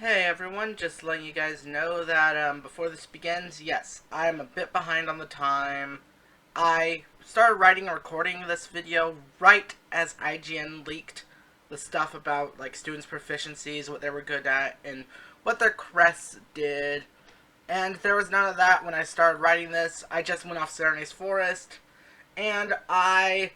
Hey everyone, just letting you guys know that before this begins, yes, I'm a bit behind on the time. I started writing and recording this video right as IGN leaked the stuff about like students' proficiencies, what they were good at, and what their crests did. And there was none of that when I started writing this. I just went off Serene's Forest, and I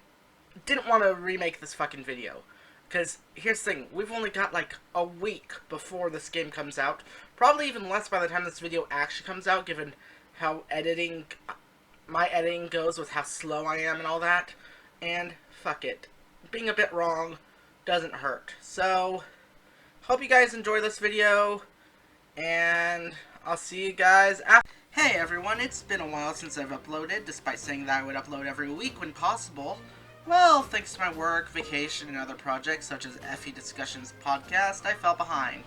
didn't want to remake this fucking video. Because here's the thing, we've only got like a week before this game comes out. Probably even less by the time this video actually comes out, given how my editing goes with how slow I am and all that. And fuck it. Being a bit wrong doesn't hurt. So, hope you guys enjoy this video, and I'll see you guys after. Hey everyone, it's been a while since I've uploaded, despite saying that I would upload every week when possible. Well, thanks to my work, vacation, and other projects such as FE Discussions podcast, I fell behind.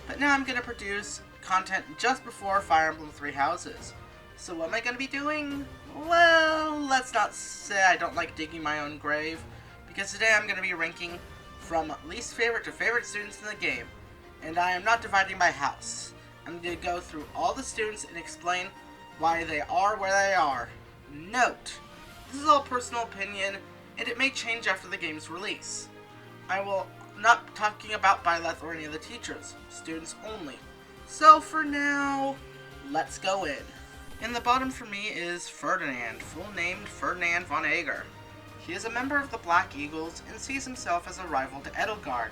But now I'm going to produce content just before Fire Emblem Three Houses. So what am I going to be doing? Well, let's not say I don't like digging my own grave, because today I'm going to be ranking from least favorite to favorite students in the game. And I am not dividing by house. I'm going to go through all the students and explain why they are where they are. Note, this is all personal opinion, and it may change after the game's release. I will not be talking about Byleth or any of the teachers, students only. So for now, let's go in. In the bottom for me is Ferdinand, full named Ferdinand von Eiger. He is a member of the Black Eagles and sees himself as a rival to Adelgard.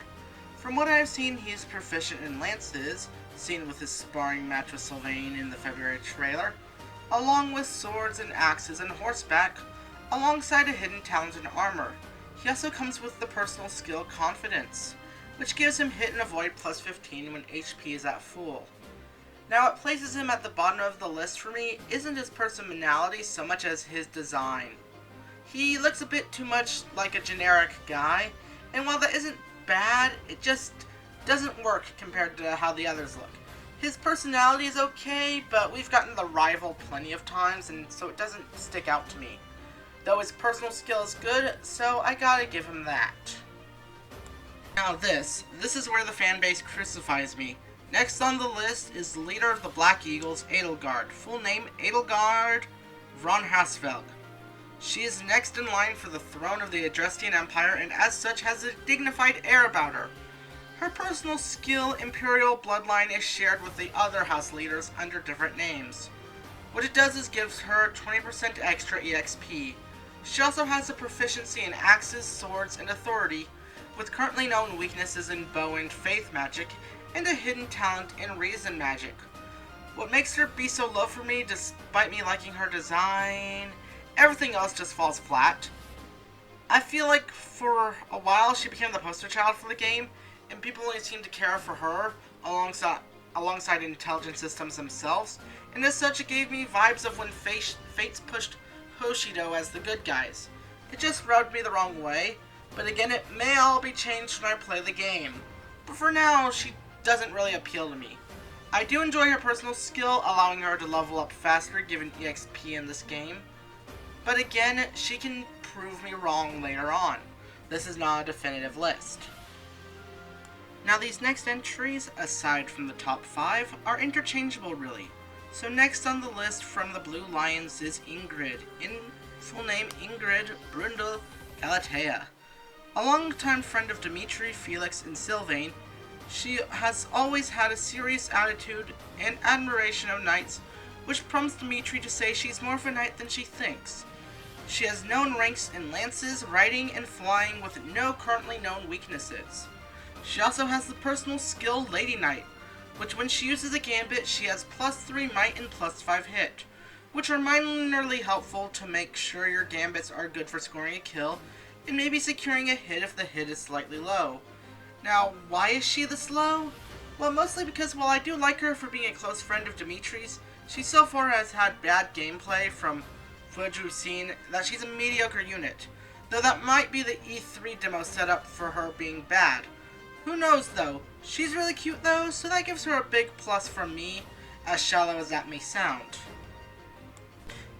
From what I have seen, he is proficient in lances, seen with his sparring match with Sylvain in the February trailer, along with swords and axes and horseback, alongside a hidden talent in armor. He also comes with the personal skill Confidence, which gives him hit and avoid plus 15 when HP is at full. Now what places him at the bottom of the list for me isn't his personality so much as his design. He looks a bit too much like a generic guy, and while that isn't bad, it just doesn't work compared to how the others look. His personality is okay, but we've gotten the rival plenty of times, and so it doesn't stick out to me. Though his personal skill is good, so I gotta give him that. Now this is where the fanbase crucifies me. Next on the list is the leader of the Black Eagles, Adelgard, full name Adelgard von Hasfelg. She is next in line for the throne of the Adrestian Empire, and as such has a dignified air about her. Her personal skill, Imperial Bloodline, is shared with the other house leaders under different names. What it does is gives her 20% extra EXP. She also has a proficiency in axes, swords, and authority, with currently known weaknesses in bow and faith magic, and a hidden talent in reason magic. What makes her be so low for me, despite me liking her design, everything else just falls flat. I feel like for a while she became the poster child for the game, and people only seem to care for her alongside intelligent systems themselves, and as such it gave me vibes of when Fates pushed Hoshido as the good guys. It just rubbed me the wrong way, but again it may all be changed when I play the game. But for now, she doesn't really appeal to me. I do enjoy her personal skill, allowing her to level up faster given EXP in this game. But again, she can prove me wrong later on. This is not a definitive list. Now these next entries, aside from the top 5, are interchangeable really. So next on the list from the Blue Lions is Ingrid, in full name Ingrid Brundle Galatea. A longtime friend of Dimitri, Felix, and Sylvain, she has always had a serious attitude and admiration of knights, which prompts Dimitri to say she's more of a knight than she thinks. She has known ranks in lances, riding, and flying with no currently known weaknesses. She also has the personal skill Lady Knight, which when she uses a gambit, she has plus 3 might and plus 5 hit, which are minorly helpful to make sure your gambits are good for scoring a kill, and maybe securing a hit if the hit is slightly low. Now, why is she this low? Well, mostly because while I do like her for being a close friend of Dimitri's, she so far has had bad gameplay from footage we've seen that she's a mediocre unit, though that might be the E3 demo setup for her being bad. Who knows though? She's really cute though, so that gives her a big plus from me, as shallow as that may sound.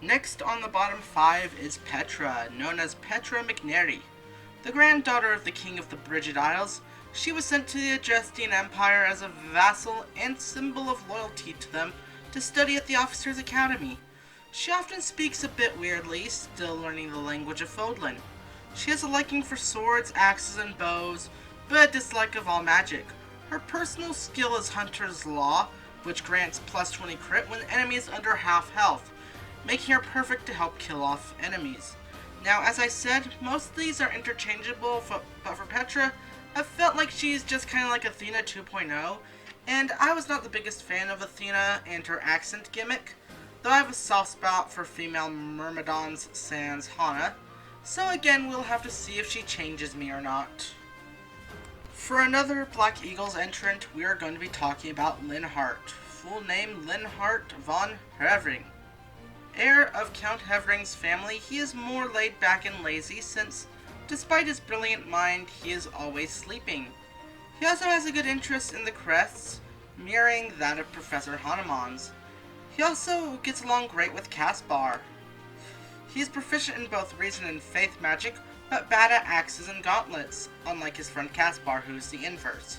Next on the bottom 5 is Petra, known as Petra McNary. The granddaughter of the King of the Brigid Isles, She was sent to the Adrestian Empire as a vassal and symbol of loyalty to them to study at the Officers' Academy. She often speaks a bit weirdly, still learning the language of Fodlan. She has a liking for swords, axes, and bows, but a dislike of all magic. Her personal skill is Hunter's Law, which grants plus 20 crit when the enemy is under half health, making her perfect to help kill off enemies. Now, as I said, most of these are interchangeable, but for Petra, I felt like she's just kind of like Athena 2.0, and I was not the biggest fan of Athena and her accent gimmick, though I have a soft spot for female Myrmidons sans Hana, so again, we'll have to see if she changes me or not. For another Black Eagles entrant, we are going to be talking about Linhart. Full name Linhart von Hevring. Heir of Count Hevering's family, he is more laid back and lazy since, despite his brilliant mind, he is always sleeping. He also has a good interest in the crests, mirroring that of Professor Hanuman's. He also gets along great with Kaspar. He is proficient in both reason and faith magic, but bad at axes and gauntlets, unlike his friend Kaspar, who is the inverse.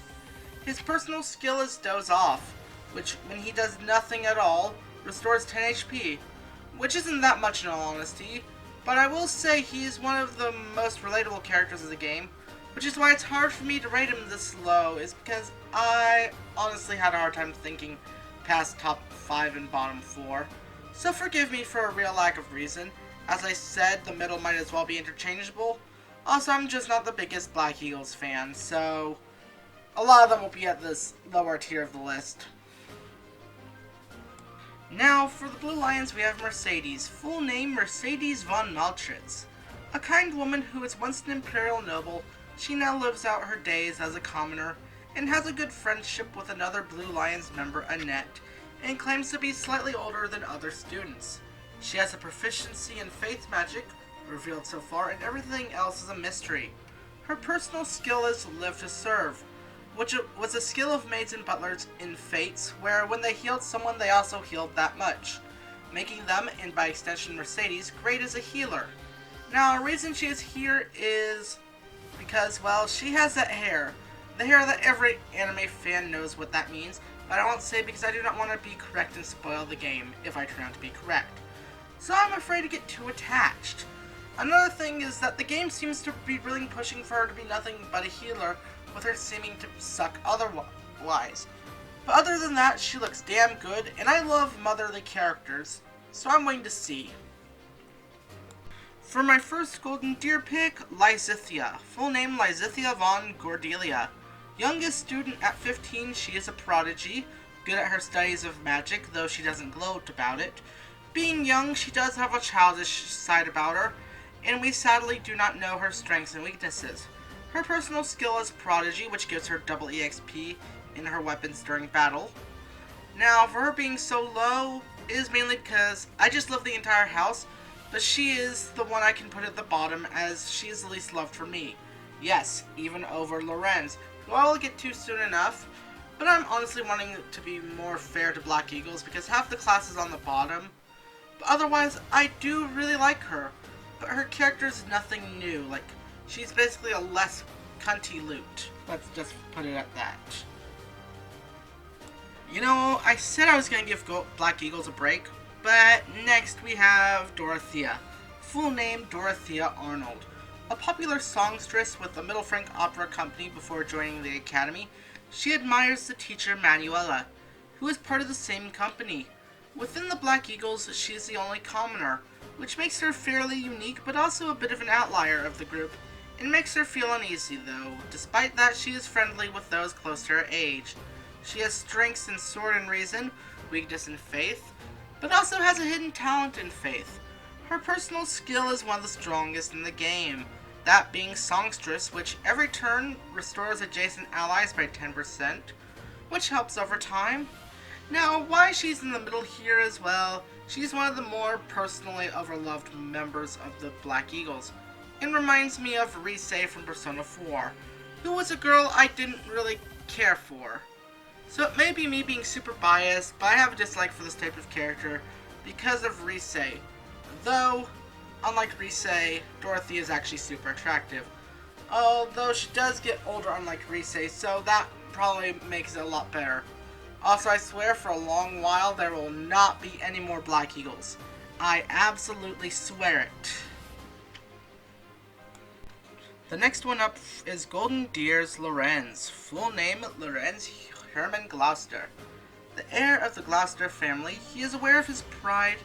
His personal skill is Doze Off, which, when he does nothing at all, restores 10 HP, which isn't that much in all honesty, but I will say he is one of the most relatable characters of the game, which is why it's hard for me to rate him this low, is because I honestly had a hard time thinking past top 5 and bottom 4. So forgive me for a real lack of reason. As I said, the middle might as well be interchangeable. Also, I'm just not the biggest Black Eagles fan, so a lot of them will be at this lower tier of the list. Now, for the Blue Lions, we have Mercedes. Full name, Mercedes von Maltritz. A kind woman who was once an imperial noble, she now lives out her days as a commoner, and has a good friendship with another Blue Lions member, Annette, and claims to be slightly older than other students. She has a proficiency in faith magic, revealed so far, and everything else is a mystery. Her personal skill is Live to Serve, which was a skill of maids and butlers in Fates, where when they healed someone, they also healed that much, making them, and by extension Mercedes, great as a healer. Now, a reason she is here is because, well, she has that hair. The hair that every anime fan knows what that means, but I won't say because I do not want to be correct and spoil the game, if I turn out to be correct. So I'm afraid to get too attached. Another thing is that the game seems to be really pushing for her to be nothing but a healer, with her seeming to suck otherwise. But other than that, she looks damn good, and I love motherly characters, so I'm waiting to see. For my first Golden Deer pick, Lysithea. Full name Lysithea von Gordelia. Youngest student at 15, she is a prodigy, good at her studies of magic, though she doesn't gloat about it. Being young, she does have a childish side about her, and we sadly do not know her strengths and weaknesses. Her personal skill is Prodigy, which gives her double EXP in her weapons during battle. Now, for her being so low, is mainly because I just love the entire house, but she is the one I can put at the bottom as she is the least loved for me. Yes, even over Lorenz, who I will get to soon enough, but I'm honestly wanting to be more fair to Black Eagles because half the class is on the bottom. But otherwise, I do really like her, but her character is nothing new, like, she's basically a less cunty loot. Let's just put it at that. You know, I said I was going to give Black Eagles a break, but next we have Dorothea. Full name Dorothea Arnold. A popular songstress with the Middle Frank Opera Company before joining the Academy, she admires the teacher Manuela, who is part of the same company. Within the Black Eagles, she is the only commoner, which makes her fairly unique but also a bit of an outlier of the group, and makes her feel uneasy though. Despite that, she is friendly with those close to her age. She has strengths in sword and reason, weakness in faith, but also has a hidden talent in faith. Her personal skill is one of the strongest in the game, that being Songstress, which every turn restores adjacent allies by 10%, which helps over time. Now, why she's in the middle here as well, she's one of the more personally overloved members of the Black Eagles, and reminds me of Risei from Persona 4, who was a girl I didn't really care for. So it may be me being super biased, but I have a dislike for this type of character because of Risei. Though, unlike Risei, Dorothea is actually super attractive. Although she does get older unlike Rise, so that probably makes it a lot better. Also, I swear for a long while there will not be any more Black Eagles. I absolutely swear it. The next one up is Golden Deer's Lorenz. Full name, Lorenz Hermann Gloucester. The heir of the Gloucester family, he is aware of his pride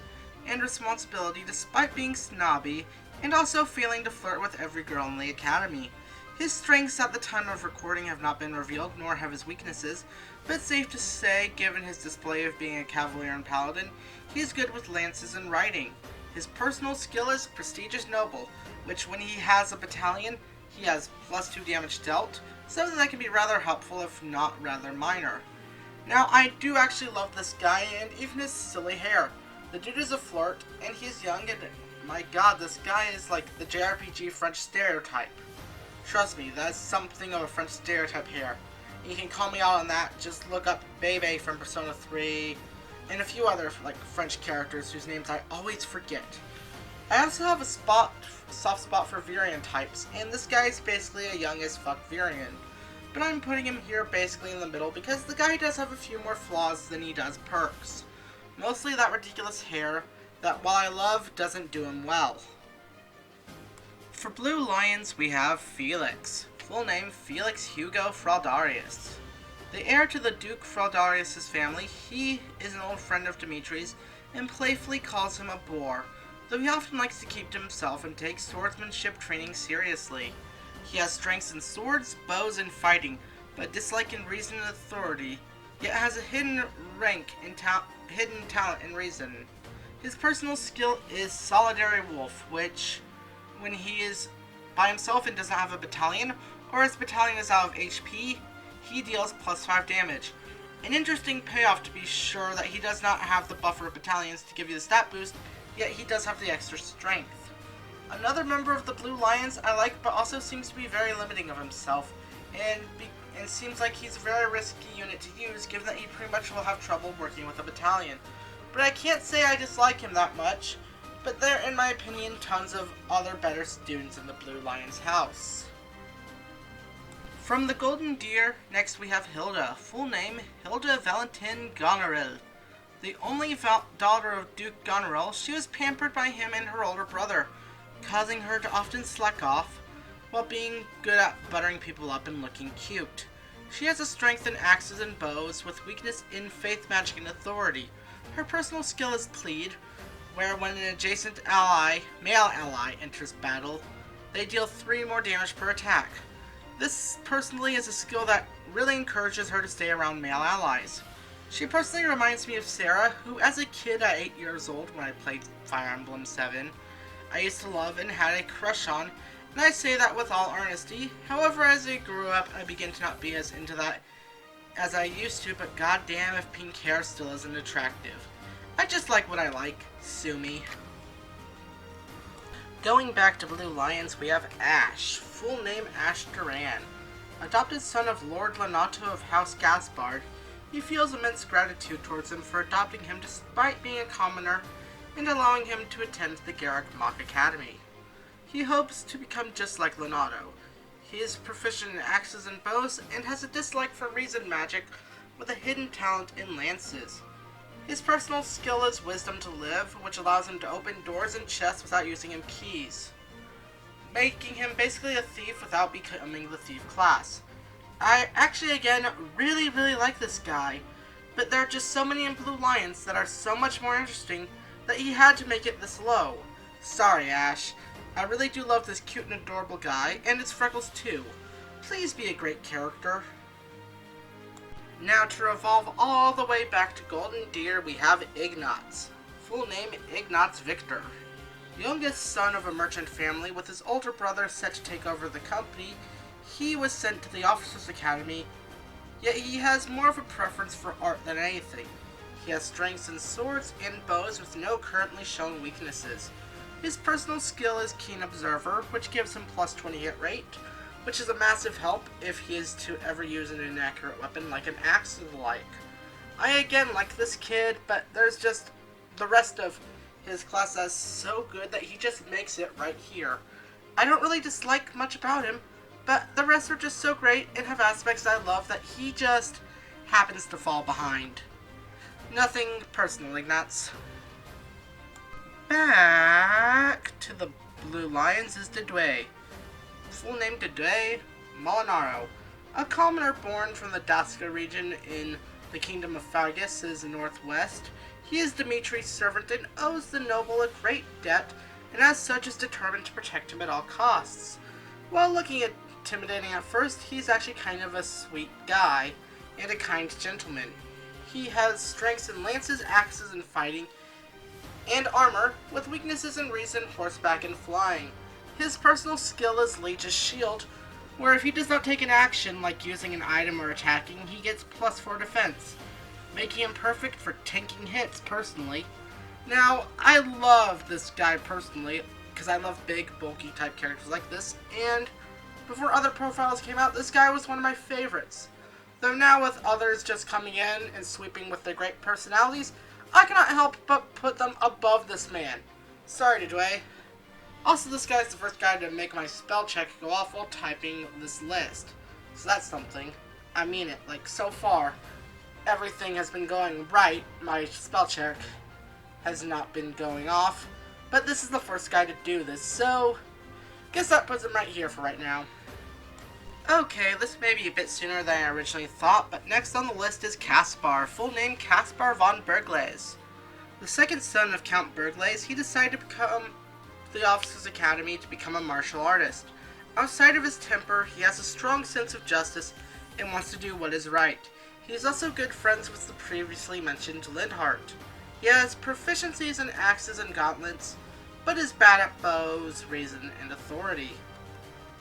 and responsibility despite being snobby and also failing to flirt with every girl in the academy. His strengths at the time of recording have not been revealed, nor have his weaknesses, but it's safe to say, given his display of being a cavalier and paladin, he is good with lances and riding. His personal skill is Prestigious Noble, which when he has a battalion, he has +2 damage dealt, something that can be rather helpful if not rather minor. Now, I do actually love this guy, and even his silly hair. The dude is a flirt, and he's young, and my god, this guy is like the JRPG French stereotype. Trust me, that's something of a French stereotype here. You can call me out on that, just look up Bebe from Persona 3, and a few other like French characters whose names I always forget. I also have a soft spot for Virion types, and this guy is basically a young as fuck Virion. But I'm putting him here basically in the middle because the guy does have a few more flaws than he does perks. Mostly that ridiculous hair that, while I love, doesn't do him well. For Blue Lions, we have Felix. Full name, Felix Hugo Fraudarius. The heir to the Duke Fraudarius' family, he is an old friend of Dimitri's and playfully calls him a boor, though he often likes to keep to himself and take swordsmanship training seriously. He has strengths in swords, bows, and fighting, but dislike in reason and authority, yet has a hidden rank in hidden talent in reason. His personal skill is Solitary Wolf, which, when he is by himself and does not have a battalion, or his battalion is out of HP, he deals +5 damage. An interesting payoff to be sure that he does not have the buffer of battalions to give you the stat boost, yet he does have the extra strength. Another member of the Blue Lions I like, but also seems to be very limiting of himself, and seems like he's a very risky unit to use, given that he pretty much will have trouble working with a battalion. But I can't say I dislike him that much, but there are, in my opinion, tons of other better students in the Blue Lions house. From the Golden Deer, next we have Hilda. Full name, Hilda Valentine Goneril. The only daughter of Duke Goneril, she was pampered by him and her older brother, causing her to often slack off, while being good at buttering people up and looking cute. She has a strength in axes and bows, with weakness in faith, magic, and authority. Her personal skill is Plead, where when an adjacent male ally, enters battle, they deal 3 more damage per attack. This personally is a skill that really encourages her to stay around male allies. She personally reminds me of Sarah, who as a kid at 8 years old when I played Fire Emblem 7, I used to love and had a crush on, and I say that with all earnesty. However, as I grew up, I began to not be as into that as I used to, but goddamn if pink hair still isn't attractive. I just like what I like. Sue me. Going back to Blue Lions, we have Ashe. Full name Ashe Duran. Adopted son of Lord Lenato of House Gaspard, he feels immense gratitude towards him for adopting him despite being a commoner and allowing him to attend the Garrick Mock Academy. He hopes to become just like Lenato. He is proficient in axes and bows and has a dislike for reason magic with a hidden talent in lances. His personal skill is Wisdom to Live, which allows him to open doors and chests without using him keys, making him basically a thief without becoming the thief class. I actually, again, really like this guy, but there are just so many in Blue Lions that are so much more interesting that he had to make it this low. Sorry, Ashe. I really do love this cute and adorable guy, and his freckles too. Please be a great character. Now to revolve all the way back to Golden Deer, we have Ignatz. Full name Ignatz Victor. Youngest son of a merchant family with his older brother set to take over the company, he was sent to the Officers' Academy, yet he has more of a preference for art than anything. He has strengths in swords and bows with no currently shown weaknesses. His personal skill is Keen Observer, which gives him +20 hit rate, which is a massive help if he is to ever use an inaccurate weapon like an axe or the like. I again like this kid, but there's just the rest of his class that's so good that he just makes it right here. I don't really dislike much about him, but the rest are just so great and have aspects I love that he just happens to fall behind. Nothing personal, Ignatz. Back to the Blue Lions is Dedue. Full name Dedue Molinaro, a commoner born from the Daska region in the Kingdom of Fargus' northwest. He is Dimitri's servant and owes the noble a great debt, and as such is determined to protect him at all costs. While looking intimidating at first, he's actually kind of a sweet guy and a kind gentleman. He has strengths in lances, axes, and fighting, and armor, with weaknesses in reason, horseback, and flying. His personal skill is Leech's Shield, where if he does not take an action, like using an item or attacking, he gets +4 defense, making him perfect for tanking hits, personally. Now, I love this guy personally, because I love big, bulky type characters like this, and before other profiles came out, this guy was one of my favorites. Though now with others just coming in and sweeping with their great personalities, I cannot help but put them above this man. Sorry, Dedue. Also, this guy is the first guy to make my spell check go off while typing this list. So that's something. I mean it. Like, so far, everything has been going right. My spell check has not been going off. But this is the first guy to do this, so guess that puts him right here for right now. Okay, this may be a bit sooner than I originally thought, but next on the list is Kaspar, full name Kaspar von Berglaes. The second son of Count Berglaes, he decided to become the Officers' Academy to become a martial artist. Outside of his temper, he has a strong sense of justice and wants to do what is right. He is also good friends with the previously mentioned Linhart. He has proficiencies in axes and gauntlets, but is bad at bows, reason, and authority.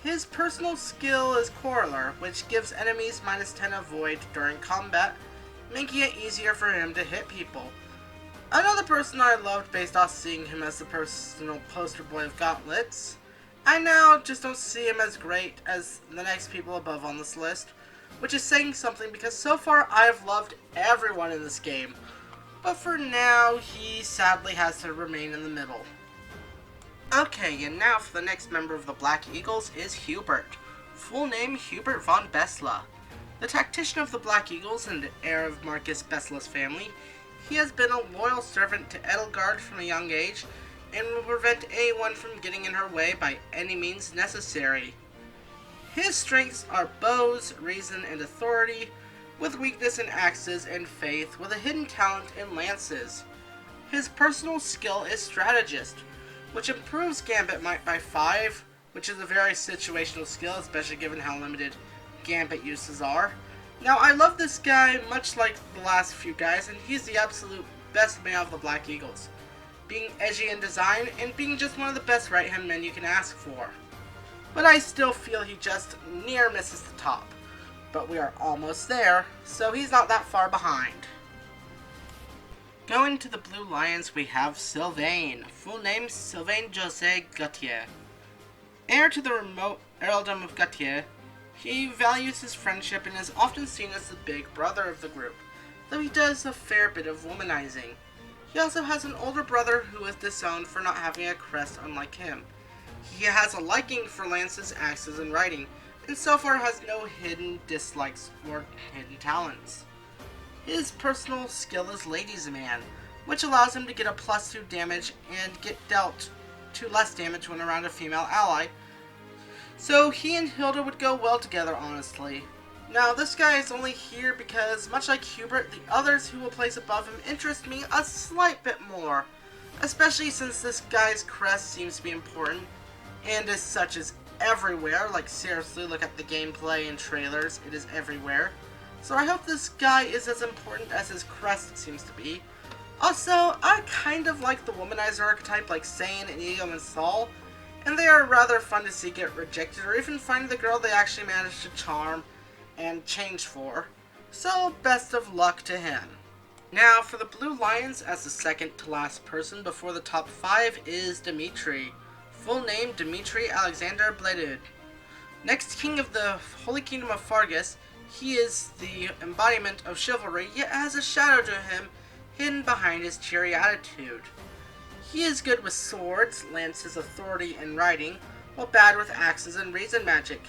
His personal skill is Coroller, which gives enemies -10 avoid during combat, making it easier for him to hit people. Another person I loved based off seeing him as the personal poster boy of gauntlets. I now just don't see him as great as the next people above on this list, which is saying something because so far I have loved everyone in this game. But for now, he sadly has to remain in the middle. Okay, and now for the next member of the Black Eagles is Hubert. Full name Hubert von Bessla. The tactician of the Black Eagles and heir of Marcus Bessla's family, he has been a loyal servant to Adelgard from a young age and will prevent anyone from getting in her way by any means necessary. His strengths are bows, reason, and authority, with weakness in axes and faith, with a hidden talent in lances. His personal skill is strategist, which improves Gambit Might by 5, which is a very situational skill, especially given how limited Gambit uses are. Now, I love this guy much like the last few guys, and he's the absolute best man of the Black Eagles, being edgy in design and being just one of the best right-hand men you can ask for. But I still feel he just near misses the top. But we are almost there, so he's not that far behind. Going to the Blue Lions, we have Sylvain, full name Sylvain José Gautier. Heir to the remote earldom of Gautier, he values his friendship and is often seen as the big brother of the group, though he does a fair bit of womanizing. He also has an older brother who is disowned for not having a crest unlike him. He has a liking for lances, axes, and riding, and so far has no hidden dislikes or hidden talents. His personal skill is Ladies' Man, which allows him to get a +2 damage and get dealt 2 less damage when around a female ally, so he and Hilda would go well together, honestly. Now, this guy is only here because, much like Hubert, the others who will place above him interest me a slight bit more, especially since this guy's crest seems to be important, and as such is everywhere. Like, seriously, look at the gameplay and trailers, it is everywhere. So I hope this guy is as important as his crest seems to be. Also, I kind of like the womanizer archetype like Sane, Inigo, and Saul, and they are rather fun to see get rejected or even find the girl they actually managed to charm and change for. So best of luck to him. Now for the Blue Lions, as the second to last person before the top 5 is Dimitri. Full name Dimitri Alexander Bledud. Next king of the Holy Kingdom of Fargus, he is the embodiment of chivalry, yet has a shadow to him hidden behind his cheery attitude. He is good with swords, lances, authority, and riding, while bad with axes and reason magic.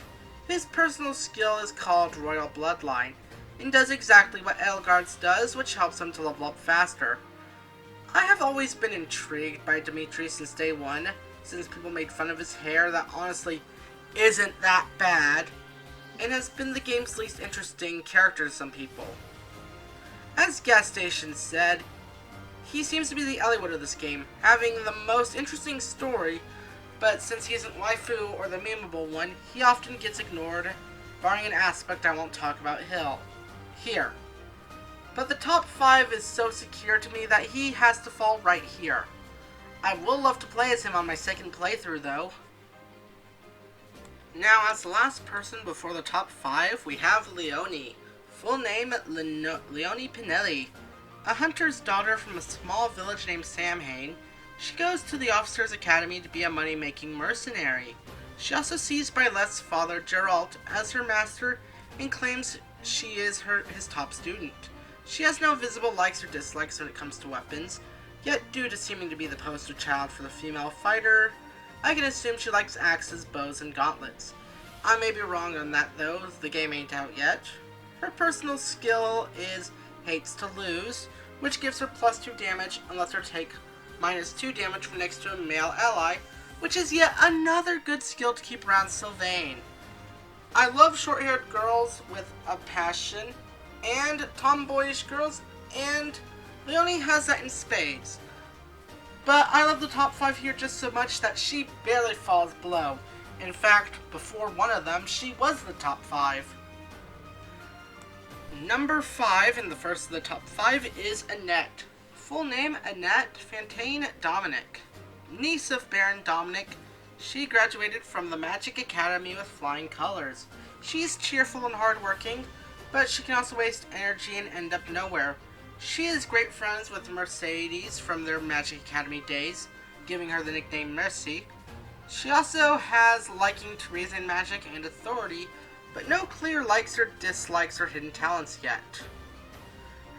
His personal skill is called Royal Bloodline, and does exactly what Adelgard's does, which helps him to level up faster. I have always been intrigued by Dimitri since day one, since people made fun of his hair that honestly isn't that bad, and has been the game's least interesting character to some people. As Gas Station said, he seems to be the Hollywood of this game, having the most interesting story, but since he isn't waifu or the memeable one, he often gets ignored, barring an aspect I won't talk about here. But the top 5 is so secure to me that he has to fall right here. I will love to play as him on my second playthrough though. Now, as the last person before the top 5, we have Leone. Full name, Leone Pinelli. A hunter's daughter from a small village named Samhain, she goes to the officer's academy to be a money-making mercenary. She also sees Byleth's father, Geralt, as her master and claims she is his top student. She has no visible likes or dislikes when it comes to weapons, yet due to seeming to be the poster child for the female fighter, I can assume she likes axes, bows, and gauntlets. I may be wrong on that though, the game ain't out yet. Her personal skill is Hates to Lose, which gives her +2 damage and lets her take -2 damage from next to a male ally, which is yet another good skill to keep around Sylvain. I love short-haired girls with a passion, and tomboyish girls, and Leone has that in spades. But I love the top 5 here just so much that she barely falls below. In fact, before one of them, she was the top 5. Number 5 in the first of the top 5 is Annette. Full name, Annette Fontaine Dominic. Niece of Baron Dominic, she graduated from the Magic Academy with flying colors. She's cheerful and hardworking, but she can also waste energy and end up nowhere. She is great friends with Mercedes from their Magic Academy days, giving her the nickname Mercy. She also has liking to reason, magic, and authority, but no clear likes or dislikes or hidden talents yet.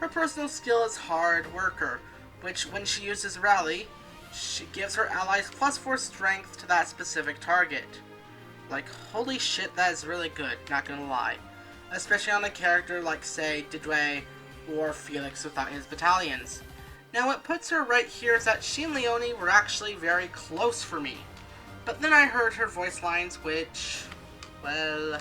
Her personal skill is Hard Worker, which when she uses Rally, she gives her allies +4 strength to that specific target. Like, holy shit, that is really good, not gonna lie. Especially on a character like, say, Didwe or Felix without his battalions. Now, what puts her right here is that she and Leone were actually very close for me. But then I heard her voice lines, which, well...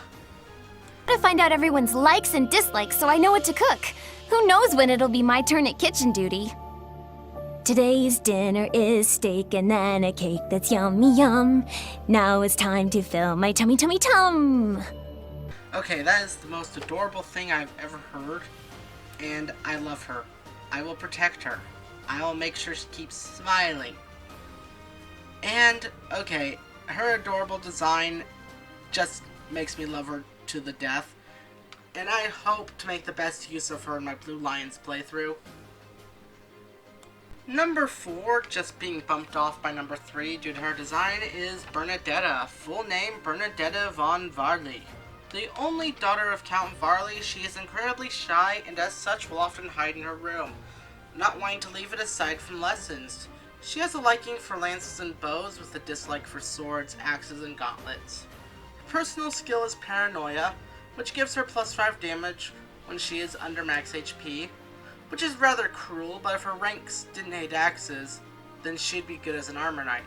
To find out everyone's likes and dislikes so I know what to cook. Who knows when it'll be my turn at kitchen duty. Today's dinner is steak and then a cake that's yummy yum. Now it's time to fill my tummy tummy tum. Okay, that is the most adorable thing I've ever heard, and I love her. I will protect her. I will make sure she keeps smiling. And, okay, her adorable design just makes me love her to the death, and I hope to make the best use of her in my Blue Lions playthrough. Number 4, just being bumped off by number 3 due to her design, is Bernadette. Full name, Bernadette von Varley. The only daughter of Count Varley, she is incredibly shy and as such will often hide in her room, not wanting to leave it aside from lessons. She has a liking for lances and bows with a dislike for swords, axes, and gauntlets. Her personal skill is Paranoia, which gives her +5 damage when she is under max HP, which is rather cruel, but if her ranks didn't hate axes, then she'd be good as an armor knight.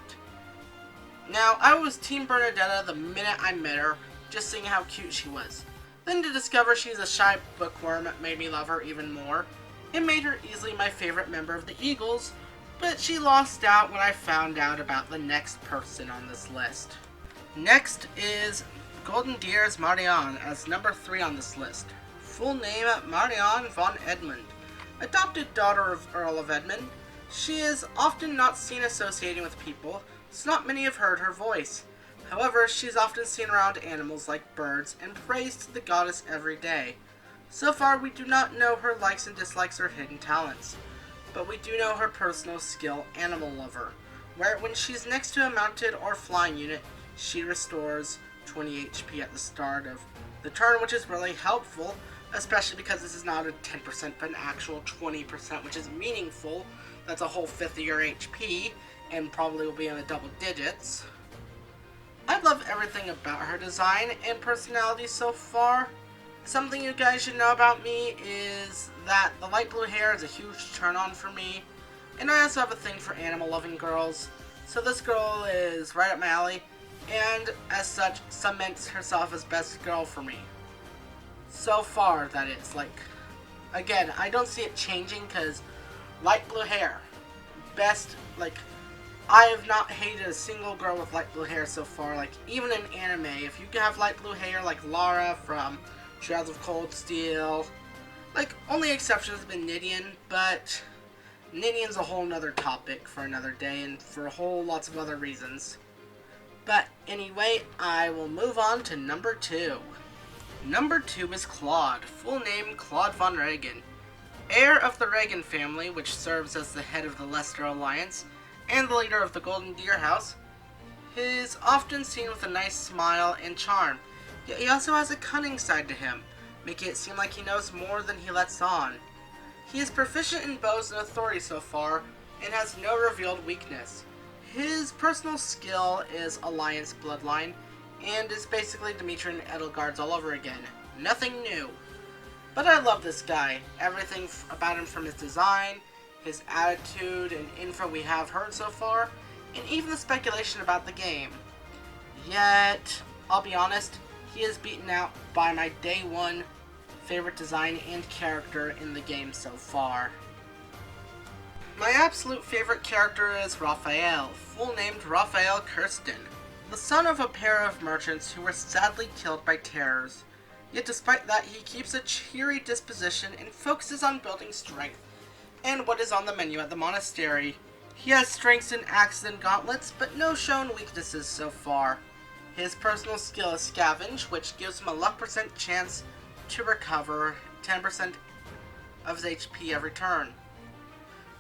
Now, I was Team Bernadette the minute I met her, just seeing how cute she was. Then to discover she's a shy bookworm made me love her even more. It made her easily my favorite member of the Eagles, but she lost out when I found out about the next person on this list. Next is Golden Deer's Mariana as number 3 on this list. Full name, Mariana von Edmund. Adopted daughter of Earl of Edmund, she is often not seen associating with people, so not many have heard her voice. However, she is often seen around animals like birds and prays to the goddess every day. So far, we do not know her likes and dislikes or hidden talents, but we do know her personal skill, Animal Lover, where when she's next to a mounted or flying unit, she restores 20 HP at the start of the turn, which is really helpful, especially because this is not a 10% but an actual 20%, which is meaningful. That's a whole fifth of your HP, and probably will be in the double digits. I love everything about her design and personality so far. Something you guys should know about me is that the light blue hair is a huge turn on for me, and I also have a thing for animal loving girls, so this girl is right up my alley, and as such cements herself as best girl for me. So far, that is. Like, again, I don't see it changing because light blue hair, best. Like, I have not hated a single girl with light blue hair so far. Like, even in anime, if you have light blue hair like Lara from Shadows of Cold Steel, like, only exception has been Nidian, but Nidian's a whole nother topic for another day and for a whole lots of other reasons. But anyway, I will move on to number 2. Number 2 is Claude, full name Claude von Regan. Heir of the Regan family, which serves as the head of the Leicester Alliance, and the leader of the Golden Deer House, he is often seen with a nice smile and charm, yet he also has a cunning side to him, making it seem like he knows more than he lets on. He is proficient in bows and authority so far, and has no revealed weakness. His personal skill is Alliance Bloodline, and is basically Dimitri and Adelgard's all over again. Nothing new. But I love this guy. Everything about him, from his design, his attitude, and info we have heard so far, and even the speculation about the game. Yet, I'll be honest, he is beaten out by my day one favorite design and character in the game so far. My absolute favorite character is Raphael, full named Raphael Kirsten, the son of a pair of merchants who were sadly killed by terrors. Yet despite that, he keeps a cheery disposition and focuses on building strength and what is on the menu at the monastery. He has strengths in axes and gauntlets, but no shown weaknesses so far. His personal skill is Scavenge, which gives him a luck percent chance to recover 10% of his HP every turn.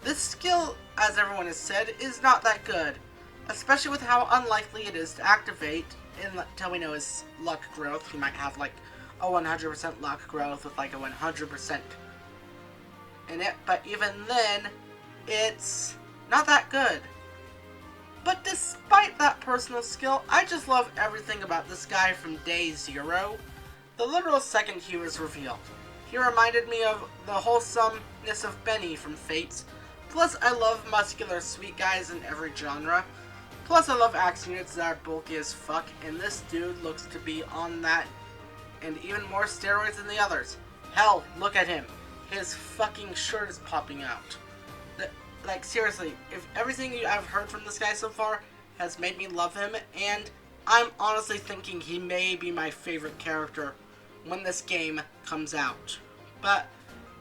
This skill, as everyone has said, is not that good, especially with how unlikely it is to activate until we know his luck growth. He might have like a 100% luck growth with like a 100% in it, but even then, it's not that good. But despite that personal skill, I just love everything about this guy from day 0. The literal second he was revealed, he reminded me of the wholesomeness of Benny from Fates. Plus, I love muscular sweet guys in every genre. Plus, I love axe units that are bulky as fuck, and this dude looks to be on that and even more steroids than the others. Hell, look at him. His fucking shirt is popping out. Like, seriously, if everything I've heard from this guy so far has made me love him, and I'm honestly thinking he may be my favorite character when this game comes out. But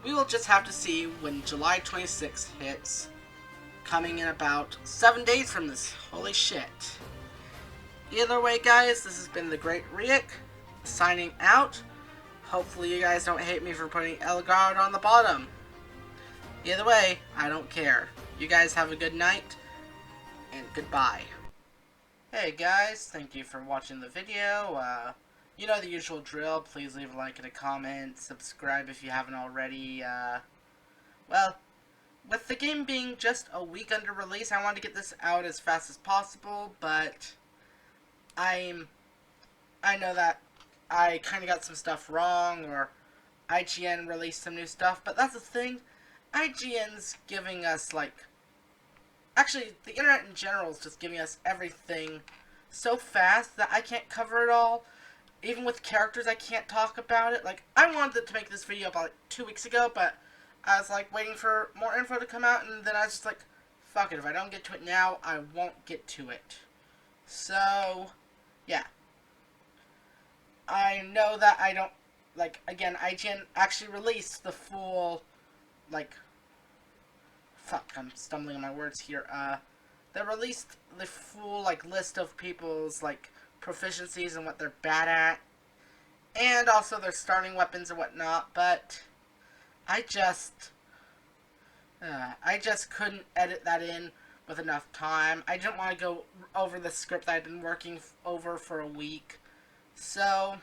we will just have to see when July 26th hits, coming in about 7 days from this. Holy shit. Either way, guys, this has been the Great Riek, signing out. Hopefully you guys don't hate me for putting Adelgard on the bottom. Either way, I don't care. You guys have a good night, and goodbye. Hey guys, thank you for watching the video. You know the usual drill. Please leave a like and a comment. Subscribe if you haven't already. Well, with the game being just a week under release, I wanted to get this out as fast as possible, but I know that I kind of got some stuff wrong, or IGN released some new stuff, but that's the thing. IGN's giving us, like, actually, the internet in general is just giving us everything so fast that I can't cover it all. Even with characters, I can't talk about it. Like, I wanted to make this video about, like, 2 weeks ago, but I was, like, waiting for more info to come out, and then I was just like, fuck it, if I don't get to it now, I won't get to it. So, yeah. I know that I don't, like, again, IGN actually released the full, like, fuck, I'm stumbling on my words here, they released the full, like, list of people's, like, proficiencies and what they're bad at, and also their starting weapons and whatnot, but I just couldn't edit that in with enough time. I didn't want to go over the script that I'd been working over for a week, so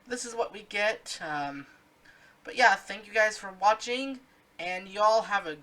this is what we get. But yeah, thank you guys for watching, and y'all have a